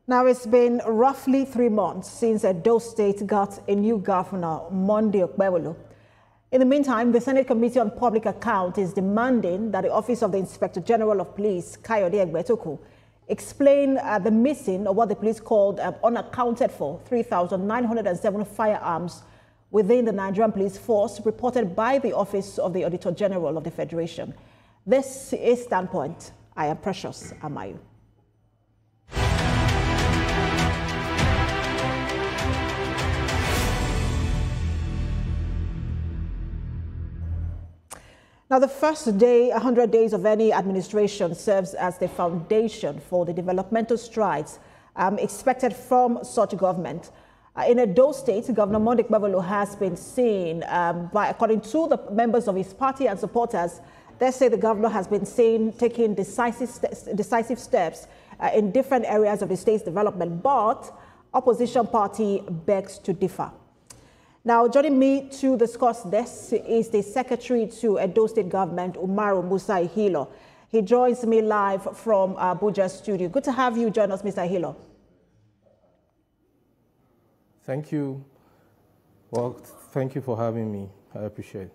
Now, it's been roughly 3 months since Edo State got a new governor, Monday Okpebholo. In the meantime, the Senate Committee on Public Account is demanding that the Office of the Inspector General of Police, Kayode Egbetokun, explain the missing, or what the police called unaccounted for, 3,907 firearms within the Nigerian police force, reported by the Office of the Auditor General of the Federation. This is Standpoint. I am Precious Amayu. Now, the first day, 100 days of any administration serves as the foundation for the developmental strides expected from such government. In Edo State, Governor Monday Okpebholo has been seen, according to the members of his party and supporters, they say the governor has been seen taking decisive steps in different areas of the state's development, but opposition party begs to differ. Now, joining me to discuss this is the Secretary to Edo State Government, Umaru Musa Ihilo. He joins me live from Abuja studio. Good to have you join us, Mr. Ihilo. Thank you. Well, thank you for having me. I appreciate it.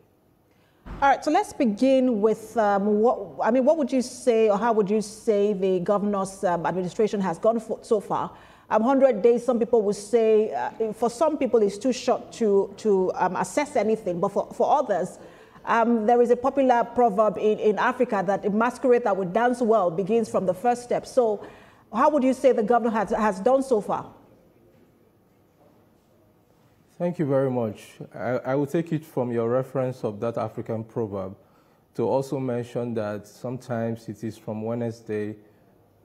All right, so let's begin with what would you say, or how would you say the governor's administration has gone so far? 100 days, some people would say, for some people it's too short to assess anything, but for others, there is a popular proverb in Africa that a masquerade that would dance well begins from the first step. So how would you say the governor has done so far? Thank you very much. I will take it from your reference of that African proverb to also mention that sometimes it is from Wednesday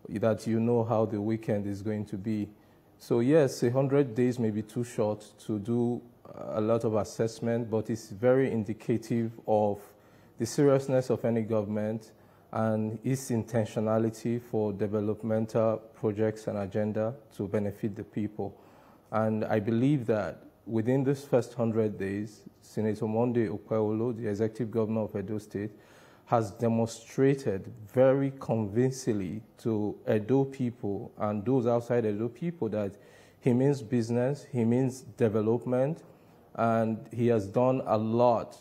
that you know how the weekend is going to be. So yes, 100 days may be too short to do a lot of assessment, but it's very indicative of the seriousness of any government and its intentionality for developmental projects and agenda to benefit the people. And I believe that within this first 100 days, Senator Monday Okpebholo, the executive governor of Edo State, has demonstrated very convincingly to Edo people and those outside Edo people that he means business, he means development, and he has done a lot,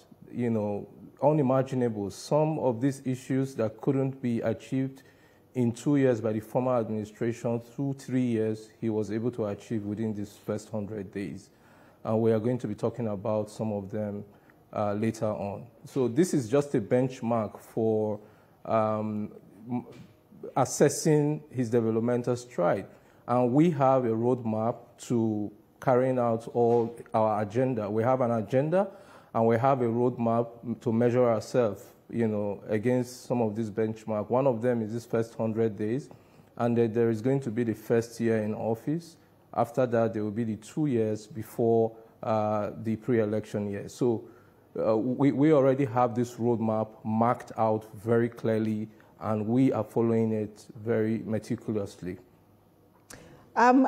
unimaginable. Some of these issues that couldn't be achieved in 2 years by the former administration, through 3 years, he was able to achieve within these first 100 days. And we are going to be talking about some of them later on. So this is just a benchmark for assessing his developmental stride. And we have a roadmap to carrying out all our agenda. We have an agenda and we have a roadmap to measure ourselves, against some of these benchmarks. One of them is this first 100 days. And then there is going to be the first year in office. After that, there will be the 2 years before the pre-election year. So we already have this roadmap marked out very clearly, and we are following it very meticulously. From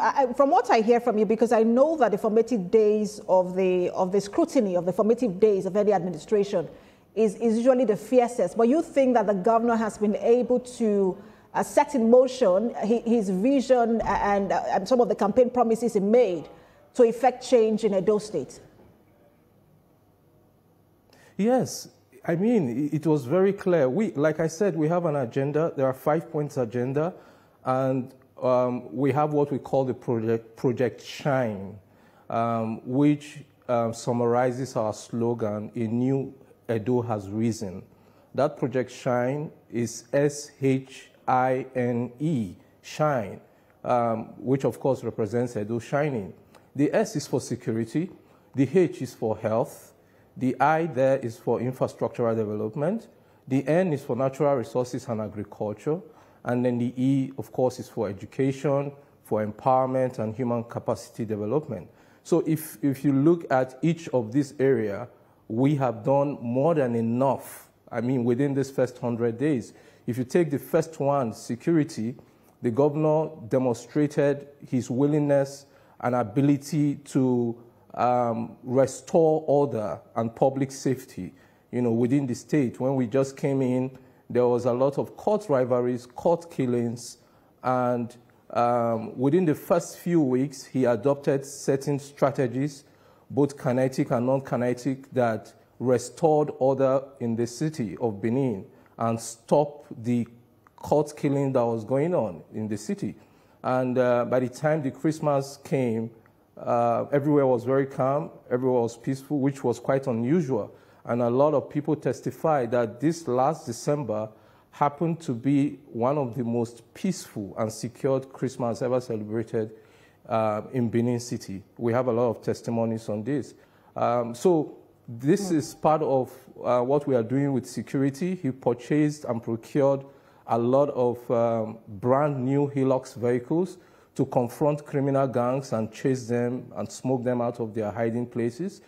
what I hear from you, because I know that the formative days of the scrutiny of the formative days of any administration is usually the fiercest, but you think that the governor has been able to set in motion his vision and some of the campaign promises he made to effect change in Edo State? Yes, I mean, it was very clear. Like I said, we have an agenda. There are 5 points agenda, and we have what we call the Project Shine, which summarizes our slogan, "A New Edo Has Risen." That Project Shine is S-H-I-N-E, Shine, which of course represents Edo shining. The S is for security, the H is for health, the I there is for infrastructural development, the N is for natural resources and agriculture, and then the E, of course, is for education, for empowerment and human capacity development. So if you look at each of these areas, we have done more than enough, within this first 100 days. If you take the first one, security, the governor demonstrated his willingness and ability to restore order and public safety, within the state. When we just came in, there was a lot of court rivalries, court killings, and Within the first few weeks, he adopted certain strategies, both kinetic and non-kinetic, that restored order in the city of Benin and stopped the court killing that was going on in the city. And by the time the Christmas came, everywhere was very calm, everywhere was peaceful, which was quite unusual. And a lot of people testified that this last December happened to be one of the most peaceful and secured Christmas ever celebrated in Benin City. We have a lot of testimonies on this. So this is part of what we are doing with security. He purchased and procured a lot of brand new Hilux vehicles to confront criminal gangs and chase them and smoke them out of their hiding places.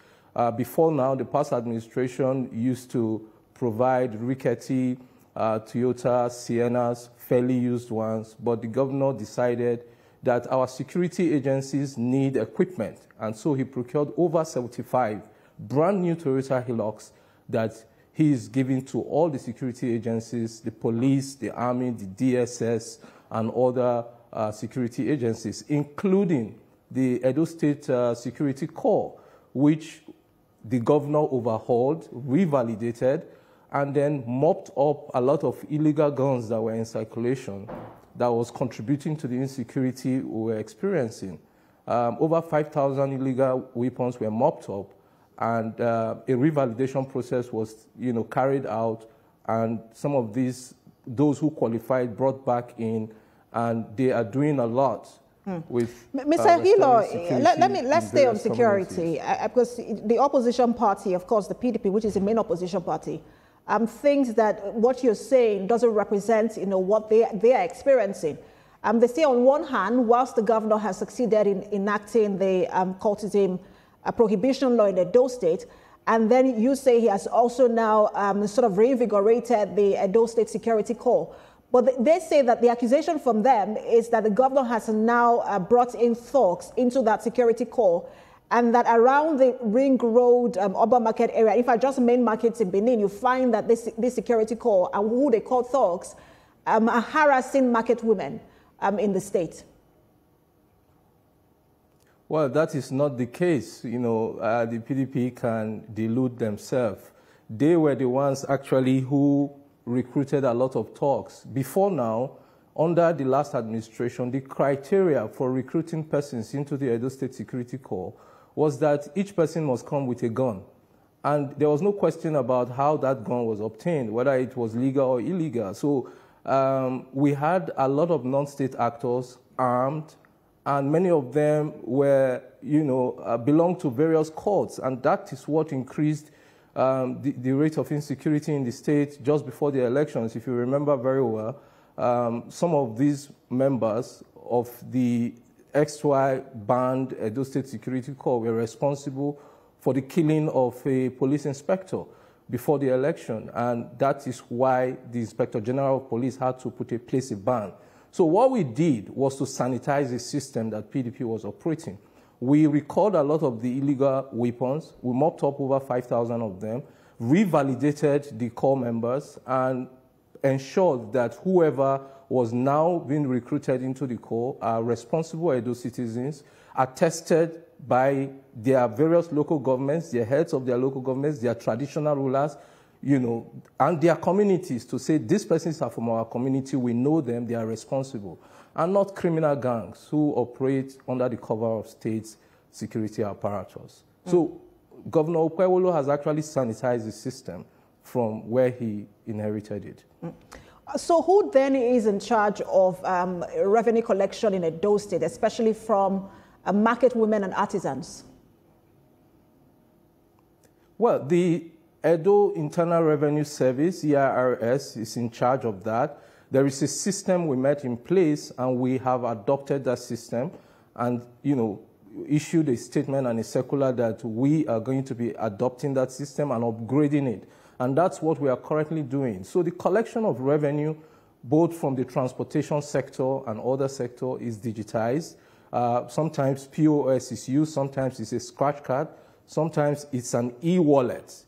Before now, the past administration used to provide rickety Toyota Siennas, fairly used ones, but the governor decided that our security agencies need equipment, and so he procured over 75 brand new Toyota Hilux that he is giving to all the security agencies, the police, the army, the DSS, and other security agencies, including the Edo State Security Corps, which the governor overhauled, revalidated, and then mopped up a lot of illegal guns that were in circulation that was contributing to the insecurity we were experiencing. Over 5,000 illegal weapons were mopped up, and a revalidation process was, carried out, and some of those who qualified brought back in, and they are doing a lot with Mr. Hilo, let's stay on security, because the opposition party, of course, the PDP, which is the main opposition party, thinks that what you're saying doesn't represent, what they are experiencing. They say on one hand, whilst the governor has succeeded in enacting the cultism prohibition law in Edo State, and then you say he has also now sort of reinvigorated the Edo State Security Corps. But they say that the accusation from them is that the governor has now brought in thugs into that security corps, and that around the Ring Road, urban market area, if I just main markets in Benin, you find that this security corps, who they call thugs, are harassing market women in the state. Well, that is not the case. The PDP can delude themselves. They were the ones actually who recruited a lot of thugs. Before now, under the last administration, the criteria for recruiting persons into the Edo State Security Corps was that each person must come with a gun. And there was no question about how that gun was obtained, whether it was legal or illegal. So we had a lot of non-state actors armed, and many of them were, belonged to various courts, and that is what increased the rate of insecurity in the state just before the elections. If you remember very well, some of these members of the XY band Edo State Security Corps were responsible for the killing of a police inspector before the election, and that is why the Inspector General of Police had to place a ban. So what we did was to sanitize the system that PDP was operating. We recalled a lot of the illegal weapons. We mopped up over 5,000 of them, revalidated the corps members, and ensured that whoever was now being recruited into the corps are responsible Edo citizens, attested by their various local governments, their heads of their local governments, their traditional rulers, and their communities, to say these persons are from our community, we know them, they are responsible, and not criminal gangs who operate under the cover of state's security apparatus. So Governor Okpebholo has actually sanitized the system from where he inherited it. So who then is in charge of revenue collection in Edo State, especially from market women and artisans? Well, the Edo Internal Revenue Service, EIRS, is in charge of that. There is a system we met in place, and we have adopted that system and, issued a statement and a circular that we are going to be adopting that system and upgrading it. And that's what we are currently doing. So the collection of revenue, both from the transportation sector and other sector, is digitized. Sometimes POS is used, sometimes it's a scratch card, sometimes it's an e-wallet,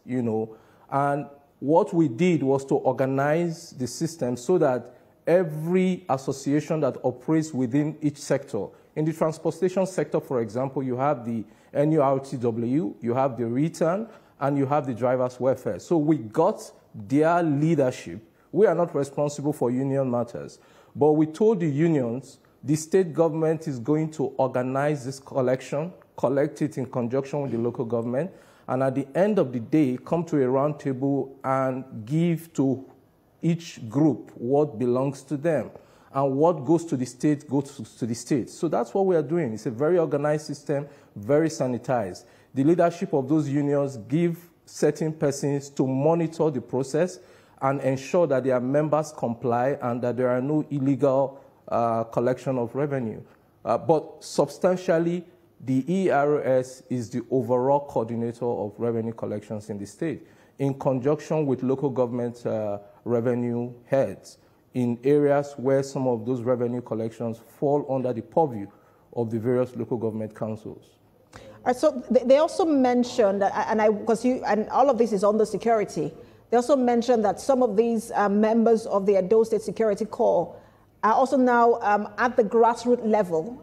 And what we did was to organize the system so that every association that operates within each sector. In the transportation sector, for example, you have the NURTW, you have the return, and you have the drivers' welfare. So we got their leadership. We are not responsible for union matters, but we told the unions the state government is going to organize this collection, collect it in conjunction with the local government, and at the end of the day, come to a round table and give to each group what belongs to them. And what goes to the state goes to the state. So that's what we are doing. It's a very organized system, very sanitized. The leadership of those unions give certain persons to monitor the process and ensure that their members comply and that there are no illegal collection of revenue. But substantially, the ERS is the overall coordinator of revenue collections in the state, in conjunction with local government revenue heads in areas where some of those revenue collections fall under the purview of the various local government councils. So they also mentioned, and all of this is on the security, they also mentioned that some of these members of the Edo State Security Corps are also now at the grassroots level,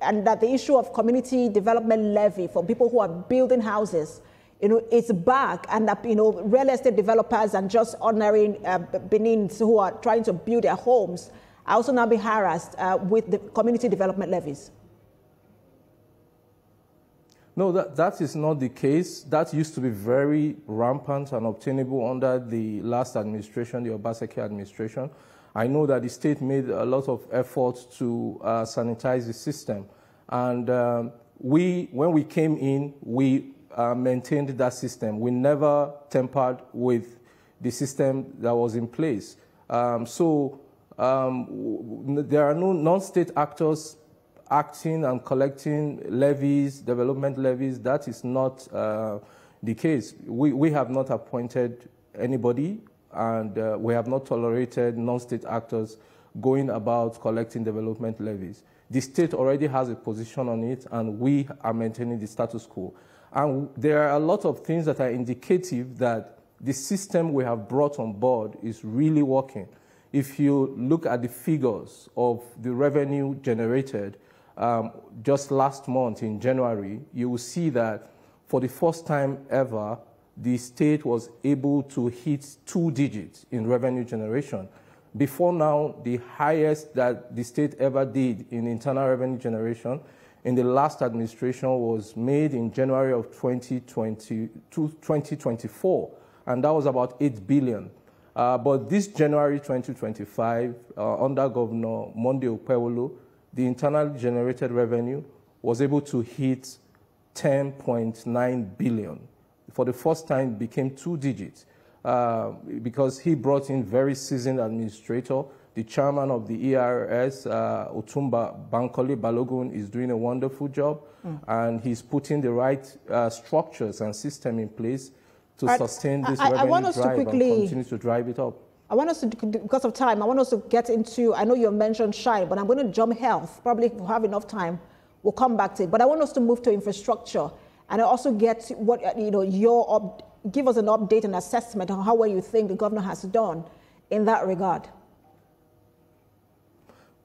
and that the issue of community development levy for people who are building houses, it's back, and that, real estate developers and just ordinary Benin's who are trying to build their homes are also now being harassed with the community development levies. No, that is not the case. That used to be very rampant and obtainable under the last administration, the Obaseki administration. I know that the state made a lot of efforts to sanitize the system. And when we came in, we maintained that system. We never tampered with the system that was in place. There are no non-state actors acting and collecting levies, development levies. That is not the case. We have not appointed anybody, and we have not tolerated non-state actors going about collecting development levies. The state already has a position on it, and we are maintaining the status quo. And there are a lot of things that are indicative that the system we have brought on board is really working. If you look at the figures of the revenue generated just last month in January, you will see that for the first time ever, the state was able to hit 2 digits in revenue generation. Before now, the highest that the state ever did in internal revenue generation in the last administration was made in January of 2024, and that was about 8 billion. But this January 2025, under Governor Monday Okpebholo, the internally generated revenue was able to hit 10.9 billion. For the first time, it became 2 digits because he brought in very seasoned administrator. The chairman of the ERS, Otumba Bankole Balogun, is doing a wonderful job, and he's putting the right structures and system in place to sustain this revenue drive and continue to drive it up. I want us to, because of time, I want us to get into, I know you mentioned Shine, but I'm going to jump health. Probably if we have enough time, we'll come back to it. But I want us to move to infrastructure, and I also get what, give us an update and assessment on how well you think the governor has done in that regard.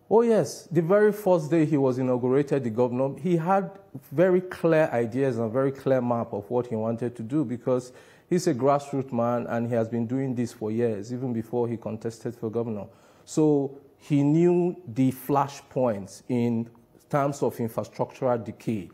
Oh, yes. The very first day he was inaugurated, the governor, he had very clear ideas and a very clear map of what he wanted to do, because he's a grassroots man and he has been doing this for years, even before he contested for governor. So he knew the flashpoints in terms of infrastructural decay.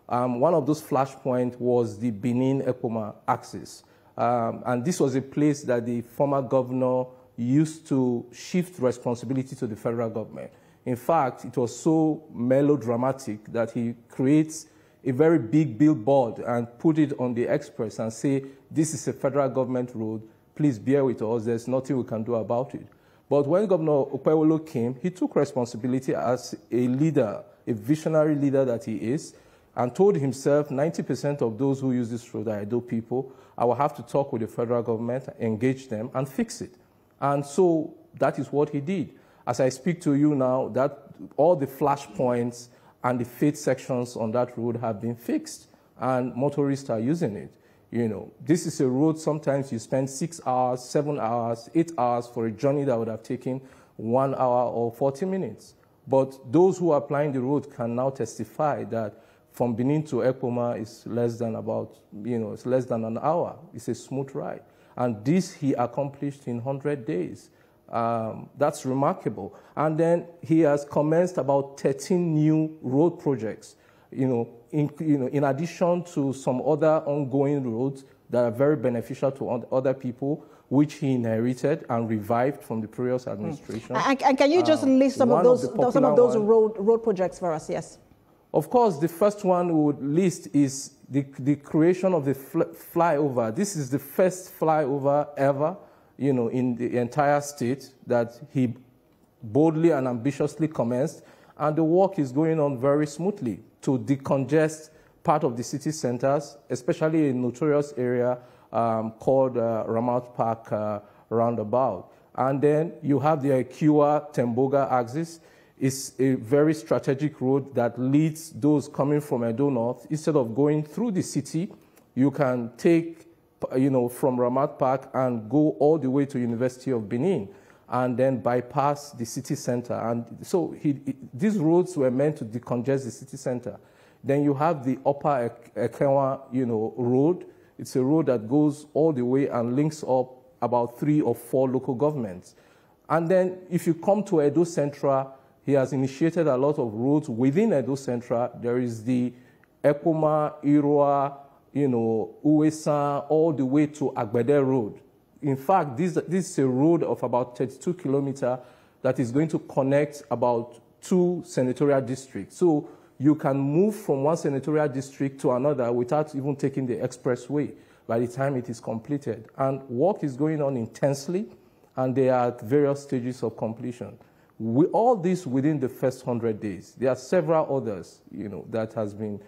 One of those flashpoints was the Benin-Ekpoma axis. And this was a place that the former governor used to shift responsibility to the federal government. In fact, it was so melodramatic that he creates a very big billboard and put it on the express and say, this is a federal government road, please bear with us, there's nothing we can do about it. But when Governor Okpebholo came, he took responsibility as a leader, a visionary leader that he is, and told himself 90% of those who use this road are Edo people. I will have to talk with the federal government, engage them, and fix it. And so that is what he did. As I speak to you now, that all the flashpoints and the fade sections on that road have been fixed, and motorists are using it. This is a road sometimes you spend 6 hours, 7 hours, 8 hours for a journey that would have taken 1 hour or 40 minutes. But those who are applying the road can now testify that from Benin to Ekpoma is less than about, it's less than an hour. It's a smooth ride. And this he accomplished in 100 days. That's remarkable. And then he has commenced about 13 new road projects, in addition to some other ongoing roads that are very beneficial to other people, which he inherited and revived from the previous administration. And can you just list some of those road projects for us? Yes. Of course, the first one we would list is the creation of the flyover. This is the first flyover ever, in the entire state that he boldly and ambitiously commenced, and the work is going on very smoothly to decongest part of the city centers, especially a notorious area called Ramat Park roundabout. And then you have the Akiwa-Temboga axis. It's a very strategic road that leads those coming from Edo North. Instead of going through the city, you can take, from Ramat Park and go all the way to University of Benin and then bypass the city center. And so these roads were meant to decongest the city center. Then you have the Upper Ekewa, road. It's a road that goes all the way and links up about 3 or 4 local governments. And then if you come to Edo Central, he has initiated a lot of roads within Edo Central. There is the Ekpoma, Irua, Uwesan, all the way to Agbede Road. In fact, this is a road of about 32 kilometers that is going to connect about 2 senatorial districts. So you can move from one senatorial district to another without even taking the expressway by the time it is completed. And work is going on intensely, and they are at various stages of completion. All this within the first 100 days. There are several others, that has been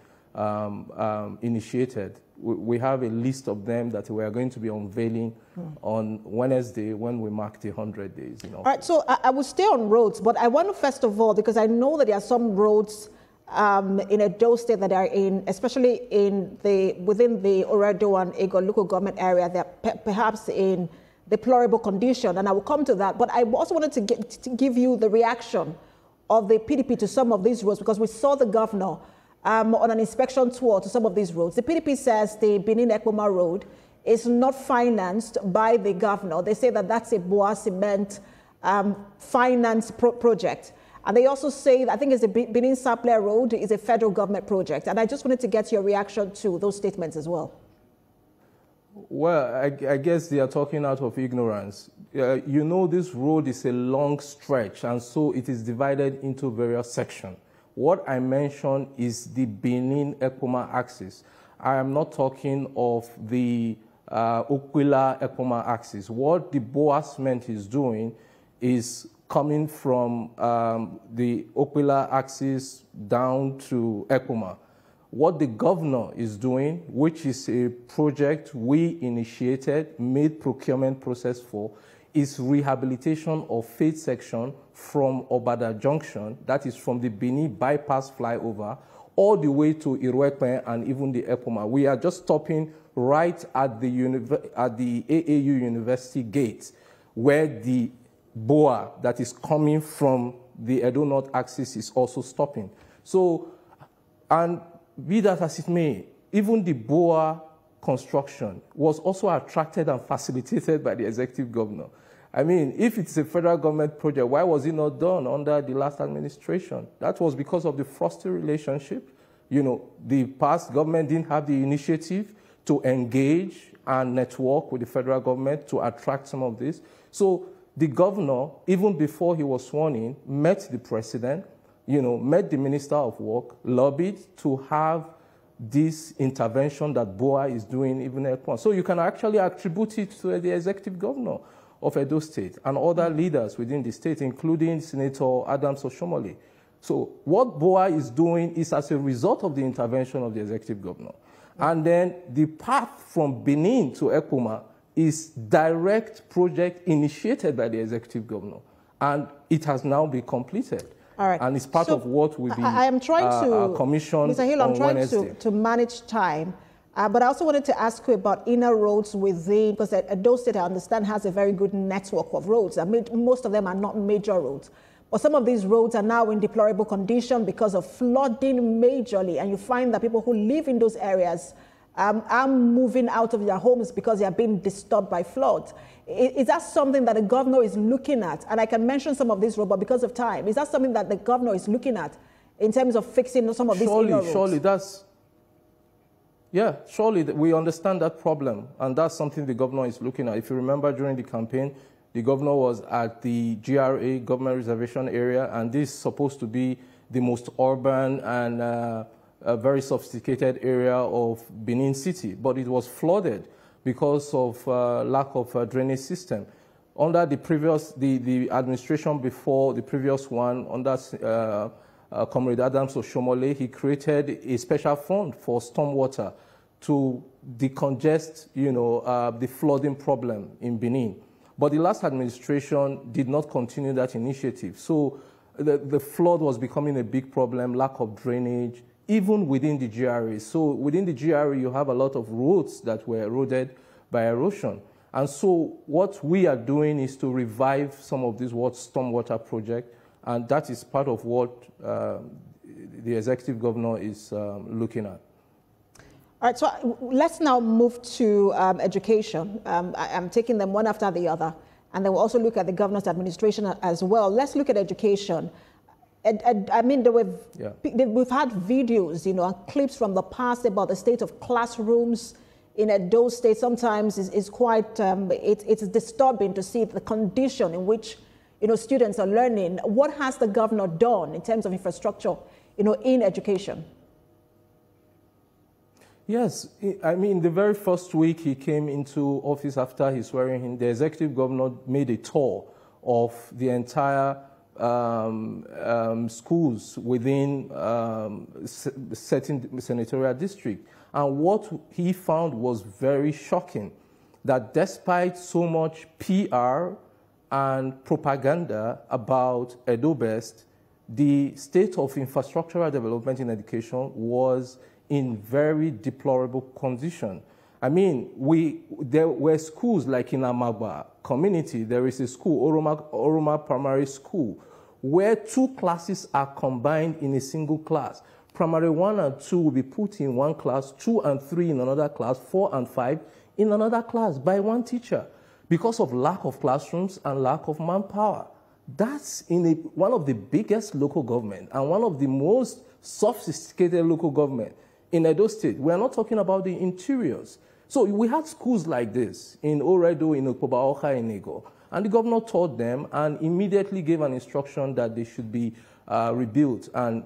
initiated. We have a list of them that we are going to be unveiling on Wednesday when we mark the 100 days. All right, so I will stay on roads, but I want to first of all, because I know that there are some roads in Edo State that are especially within the Oredo and Ego local government area, they're perhaps in deplorable condition, and I will come to that. But I also wanted to give you the reaction of the PDP to some of these roads, because we saw the governor on an inspection tour to some of these roads. The PDP says the Benin-Ekpoma road is not financed by the governor. They say that that's a Boa Cement finance project. And they also say, I think it's a Benin-Sapele road is a federal government project. And I just wanted to get your reaction to those statements as well. Well, I guess they are talking out of ignorance. This road is a long stretch, and so it is divided into various sections. What I mentioned is the Benin-Ekpoma axis. I am not talking of the Okpebholo-Ekpoma axis. What the Boa Cement is doing is coming from the Okpebholo axis down to Ekpoma. What the governor is doing, which is a project we initiated, made procurement process for, is rehabilitation of Faith section from Obada Junction, that is from the Benin bypass flyover, all the way to Iruekpen and even the Ekpoma. We are just stopping right at the AAU University gate, where the BOA that is coming from the Edo North axis is also stopping. So, and be that as it may, even the BOA construction was also attracted and facilitated by the executive governor. I mean, if it's a federal government project, why was it not done under the last administration? That was because of the frosty relationship. The past government didn't have the initiative to engage and network with the federal government to attract some of this. So the governor, even before he was sworn in, met the president, met the Minister of Work, lobbied to have this intervention that BOA is doing even at once. So you can actually attribute it to the executive governor of Edo State and other leaders within the state, including Senator Adams Oshomole. So what BOA is doing is as a result of the intervention of the executive governor. And then the path from Benin to Ekpoma is direct project initiated by the executive governor. And it has now been completed. All right. And it's part of what will be I am trying to, commissioned Mr. Hill, I'm on trying Wednesday. to manage time. But I also wanted to ask you about inner roads within, because Edo State, I understand, has a very good network of roads. I mean, most of them are not major roads. But some of these roads are now in deplorable condition because of flooding majorly. And you find that people who live in those areas are moving out of their homes because they are being disturbed by floods. Is that something that the governor is looking at? And I can mention some of these roads, but because of time, is that something that the governor is looking at in terms of fixing some of these inner roads? Surely we understand that problem, and that's something the governor is looking at. If you remember, during the campaign, the governor was at the GRA, Government Reservation Area, and this is supposed to be the most urban and a very sophisticated area of Benin City, but it was flooded because of lack of a drainage system. Under the administration before the previous one, under Comrade Adams Oshomole, he created a special fund for stormwater to decongest, the flooding problem in Benin. But the last administration did not continue that initiative. So the flood was becoming a big problem, lack of drainage, even within the GRA. So within the GRA, you have a lot of roads that were eroded by erosion. And so what we are doing is to revive some of these stormwater projects, and that is part of what the executive governor is looking at. All right, so let's now move to education. I'm taking them one after the other, and then we'll also look at the governor's administration as well. Let's look at education. I mean, we've had videos, and clips from the past about the state of classrooms in Edo State. Sometimes is quite, it's disturbing to see the condition in which, students are learning. What has the governor done in terms of infrastructure, in education? Yes, I mean, the very first week he came into office after his swearing in, the executive governor made a tour of the entire schools within certain senatorial district. And what he found was very shocking, that despite so much PR and propaganda about Edo Best, the state of infrastructural development in education was in very deplorable condition. I mean, there were schools like in Amagba community, there is a school, Oroma Primary School, where 2 classes are combined in a single class. Primary 1 and 2 will be put in one class, 2 and 3 in another class, 4 and 5 in another class by one teacher because of lack of classrooms and lack of manpower. That's in one of the biggest local government and one of the most sophisticated local government in Edo State. We are not talking about the interiors. So we had schools like this in Oredo, in Okpebholo, in Ego. And the governor taught them and immediately gave an instruction that they should be rebuilt and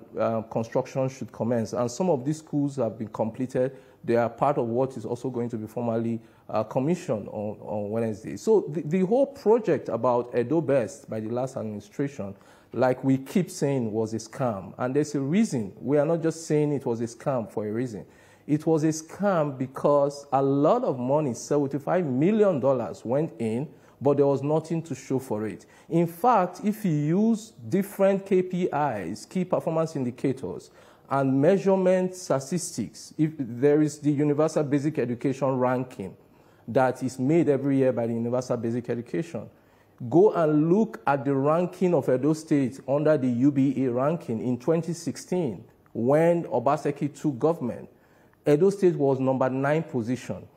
construction should commence. And some of these schools have been completed. They are part of what is also going to be formally commissioned on Wednesday. So the whole project about Edo Best by the last administration, like we keep saying, was a scam. And there's a reason. We are not just saying it was a scam for a reason. It was a scam because a lot of money, $75 million, went in, but there was nothing to show for it. In fact, if you use different KPIs, key performance indicators, and measurement statistics, if there is the Universal Basic Education ranking that is made every year by the Universal Basic Education. Go and look at the ranking of Edo State under the UBA ranking in 2016 when Obaseki took government. Edo State was number 9 position.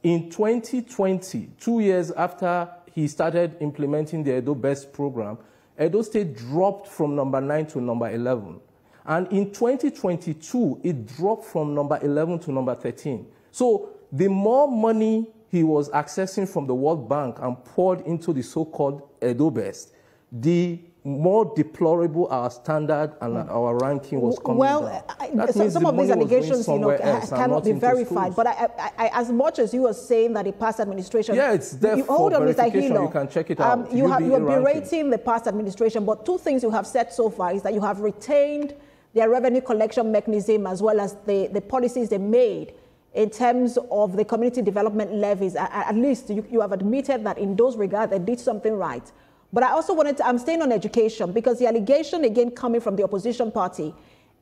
In 2020, 2 years after he started implementing the Edo Best program, Edo State dropped from number 9 to number 11. And in 2022, it dropped from number 11 to number 13. So the more money he was accessing from the World Bank and poured into the so-called Edo Best, the more deplorable our standard and our ranking was coming down. Some of these allegations cannot be verified. But as much as you are saying that the past administration... Yeah, it's there for verification. You can check it out. You are berating the past administration, but 2 things you have said so far is that you have retained their revenue collection mechanism as well as the policies they made in terms of the community development levies. At least you have admitted that in those regards they did something right. But I also wanted to, I'm staying on education because the allegation again coming from the opposition party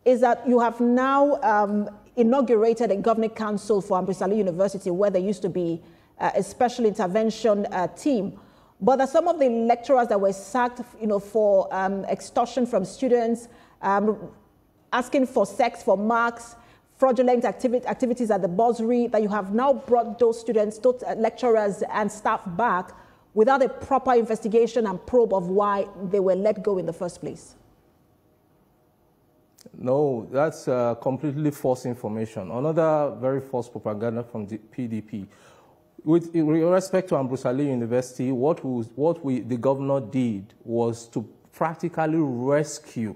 is that you have now inaugurated a governing council for Okpebholo University, where there used to be a special intervention team. But that some of the lecturers that were sacked, for extortion from students, asking for sex for marks, fraudulent activities at the bursary, that you have now brought those students, those lecturers and staff back without a proper investigation and probe of why they were let go in the first place? No, that's completely false information. Another very false propaganda from the PDP. With respect to Okpebholo University, what the governor did was to practically rescue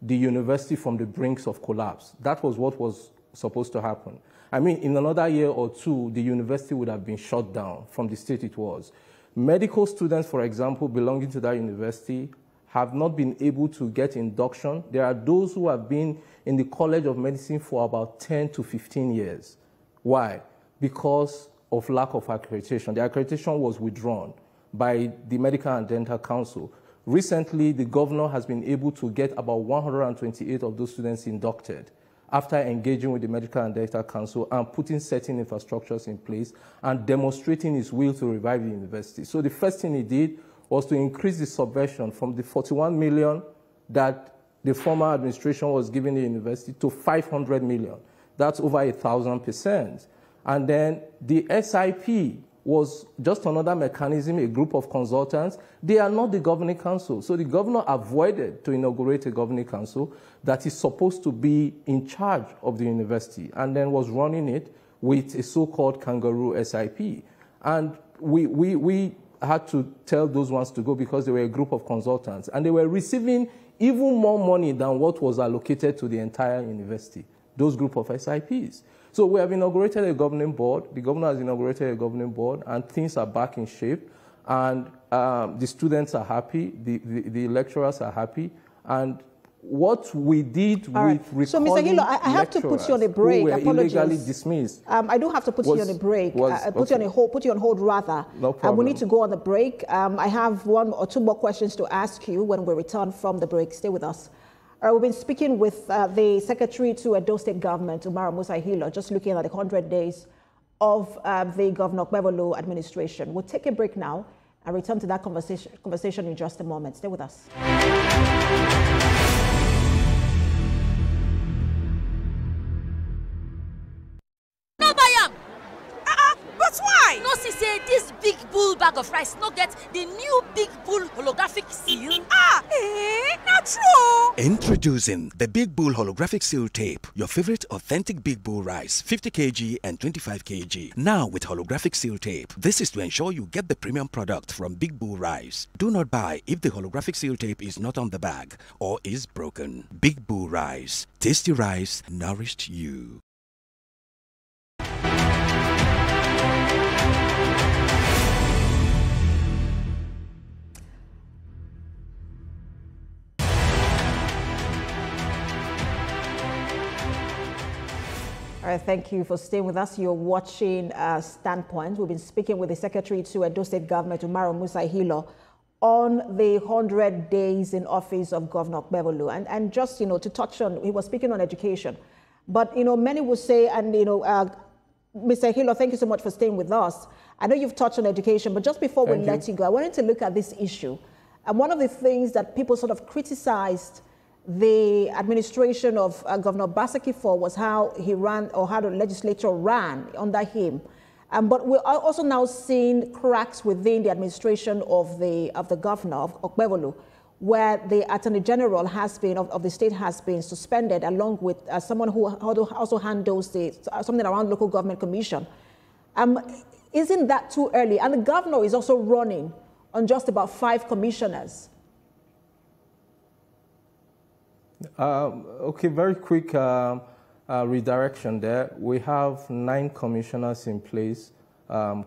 the university from the brinks of collapse. That was what was supposed to happen. I mean, in another year or two, the university would have been shut down from the state it was. Medical students, for example, belonging to that university have not been able to get induction. There are those who have been in the College of Medicine for about 10 to 15 years. Why? Because of lack of accreditation. The accreditation was withdrawn by the Medical and Dental Council. Recently, the governor has been able to get about 128 of those students inducted after engaging with the Medical and Dental Council and putting certain infrastructures in place and demonstrating his will to revive the university. So the first thing he did was to increase the subvention from the 41 million that the former administration was giving the university to 500 million. That's over 1,000%. And then the SIP was just another mechanism, a group of consultants. They are not the governing council. So the governor avoided to inaugurate a governing council that is supposed to be in charge of the university and then was running it with a so-called kangaroo SIP. And we had to tell those ones to go because they were a group of consultants and they were receiving even more money than what was allocated to the entire university, those group of SIPs. So we have inaugurated a governing board. The governor has inaugurated a governing board, and things are back in shape. And the students are happy, the lecturers are happy. And what we did with recalling So, Mr. Hilo, I have to put you on a break. Who were Apologies. illegally dismissed. I do have to put you on a break. Put you on hold, rather. No problem. We need to go on the break. I have one or two more questions to ask you when we return from the break. Stay with us. We've been speaking with the Secretary to Edo State Government, Umar Musa Hilo, just looking at the 100 days of the Governor Okpebholo administration. We'll take a break now and return to that conversation in just a moment. Stay with us. Say this big bull bag of rice no get the new big bull holographic seal. Not true. Introducing the Big Bull holographic seal tape, your favorite authentic Big Bull rice, 50 kg and 25 kg. Now with holographic seal tape. This is to ensure you get the premium product from Big Bull rice. Do not buy if the holographic seal tape is not on the bag or is broken. Big Bull rice, tasty rice nourished you. All right, thank you for staying with us. You're watching Standpoint. We've been speaking with the Secretary to Edo State Government, Umar Musa Hilo, on the 100 days in office of Governor Okpebholo. And just, to touch on, he was speaking on education. But, many will say, and, Mr. Hilo, thank you so much for staying with us. I know you've touched on education, but just before we let you go, I wanted to look at this issue. And one of the things that people sort of criticized the administration of Governor Basaki for was how he ran, or how the legislature ran under him. But we're also now seeing cracks within the administration of the governor of Okpebholo, where the Attorney General has been of the state has been suspended, along with someone who also handles something around local government commission. Isn't that too early? And the governor is also running on just about 5 commissioners. Okay, very quick redirection there. We have 9 commissioners in place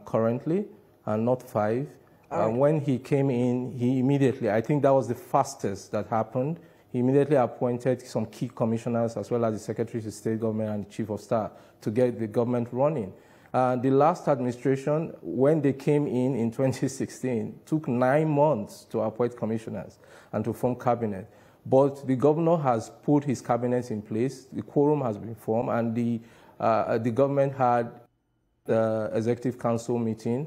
currently, and not 5. When he came in, he immediately, I think that was the fastest that happened, he immediately appointed some key commissioners as well as the Secretary to State Government and the Chief of Staff to get the government running. The last administration, when they came in 2016, took 9 months to appoint commissioners and to form cabinet. But the governor has put his cabinet in place, the quorum has been formed, and the government had the Executive Council meeting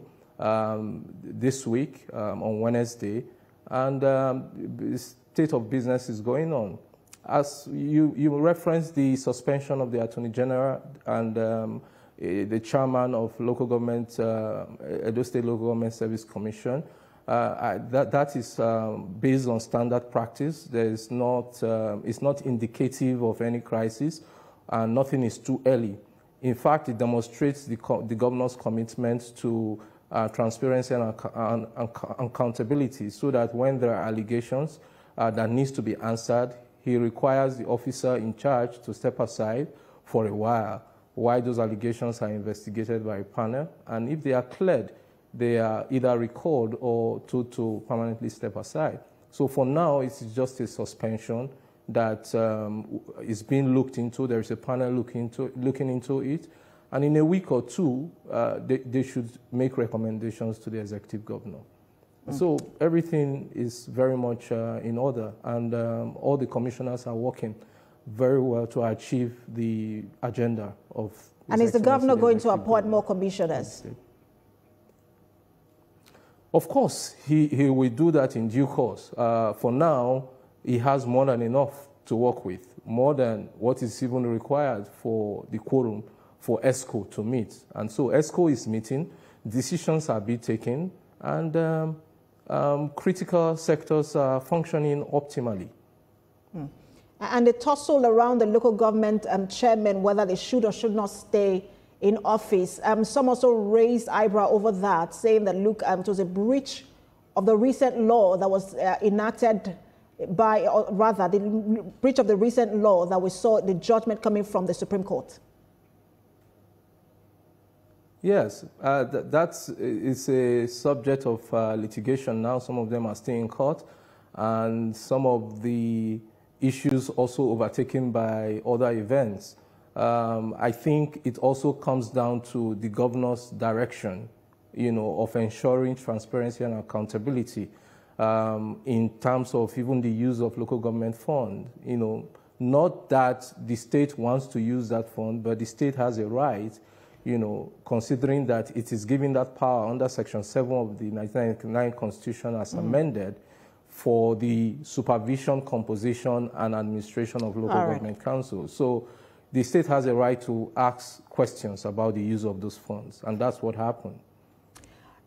this week on Wednesday, and the state of business is going on. As you referenced the suspension of the Attorney General and the chairman of local government, Edo State Local Government Service Commission, that is based on standard practice. It's not indicative of any crisis, and nothing is too early. In fact, it demonstrates the governor's commitment to transparency and accountability, so that when there are allegations that needs to be answered, he requires the officer in charge to step aside for a while those allegations are investigated by a panel, and if they are cleared, they are either recalled or told to permanently step aside. So for now, it's just a suspension that is being looked into. There is a panel looking into it, and in a week or two, they should make recommendations to the executive governor. So everything is very much in order, and all the commissioners are working very well to achieve the agenda of. And is the governor going to appoint more commissioners? Of course, he will do that in due course. For now, he has more than enough to work with, more than what is even required for the quorum for ESCO to meet. And so ESCO is meeting, decisions are being taken, and critical sectors are functioning optimally. And the tussle around the local government chairmen, whether they should or should not stay in office. Some also raised eyebrow over that, saying that, look, it was a breach of the recent law that was enacted by, or rather, the breach of the recent law that we saw the judgment coming from the Supreme Court. Yes, it's a subject of litigation now. Some of them are still in court, and some of the issues also overtaken by other events. I think it also comes down to the governor's direction, of ensuring transparency and accountability in terms of even the use of local government fund. Not that the state wants to use that fund, but the state has a right, considering that it is given that power under Section 7 of the 1999 Constitution as amended, for the supervision, composition, and administration of local government councils. So the state has a right to ask questions about the use of those funds, and that's what happened.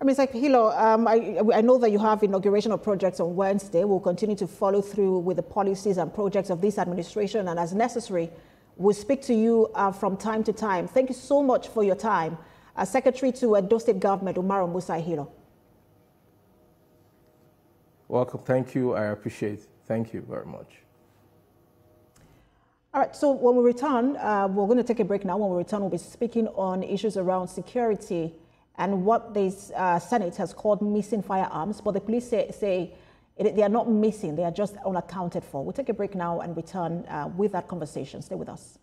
Mr. Okpebholo, I know that you have inauguration of projects on Wednesday. We'll continue to follow through with the policies and projects of this administration, and as necessary, we'll speak to you from time to time. Thank you so much for your time. Secretary to Edo State Government, Umaru Musa Hilo. Welcome. Thank you. I appreciate it. Thank you very much. All right. So when we return, we're going to take a break now. When we return, we'll be speaking on issues around security and what the Senate has called missing firearms. But the police say they are not missing. They are just unaccounted for. We'll take a break now and return with that conversation. Stay with us.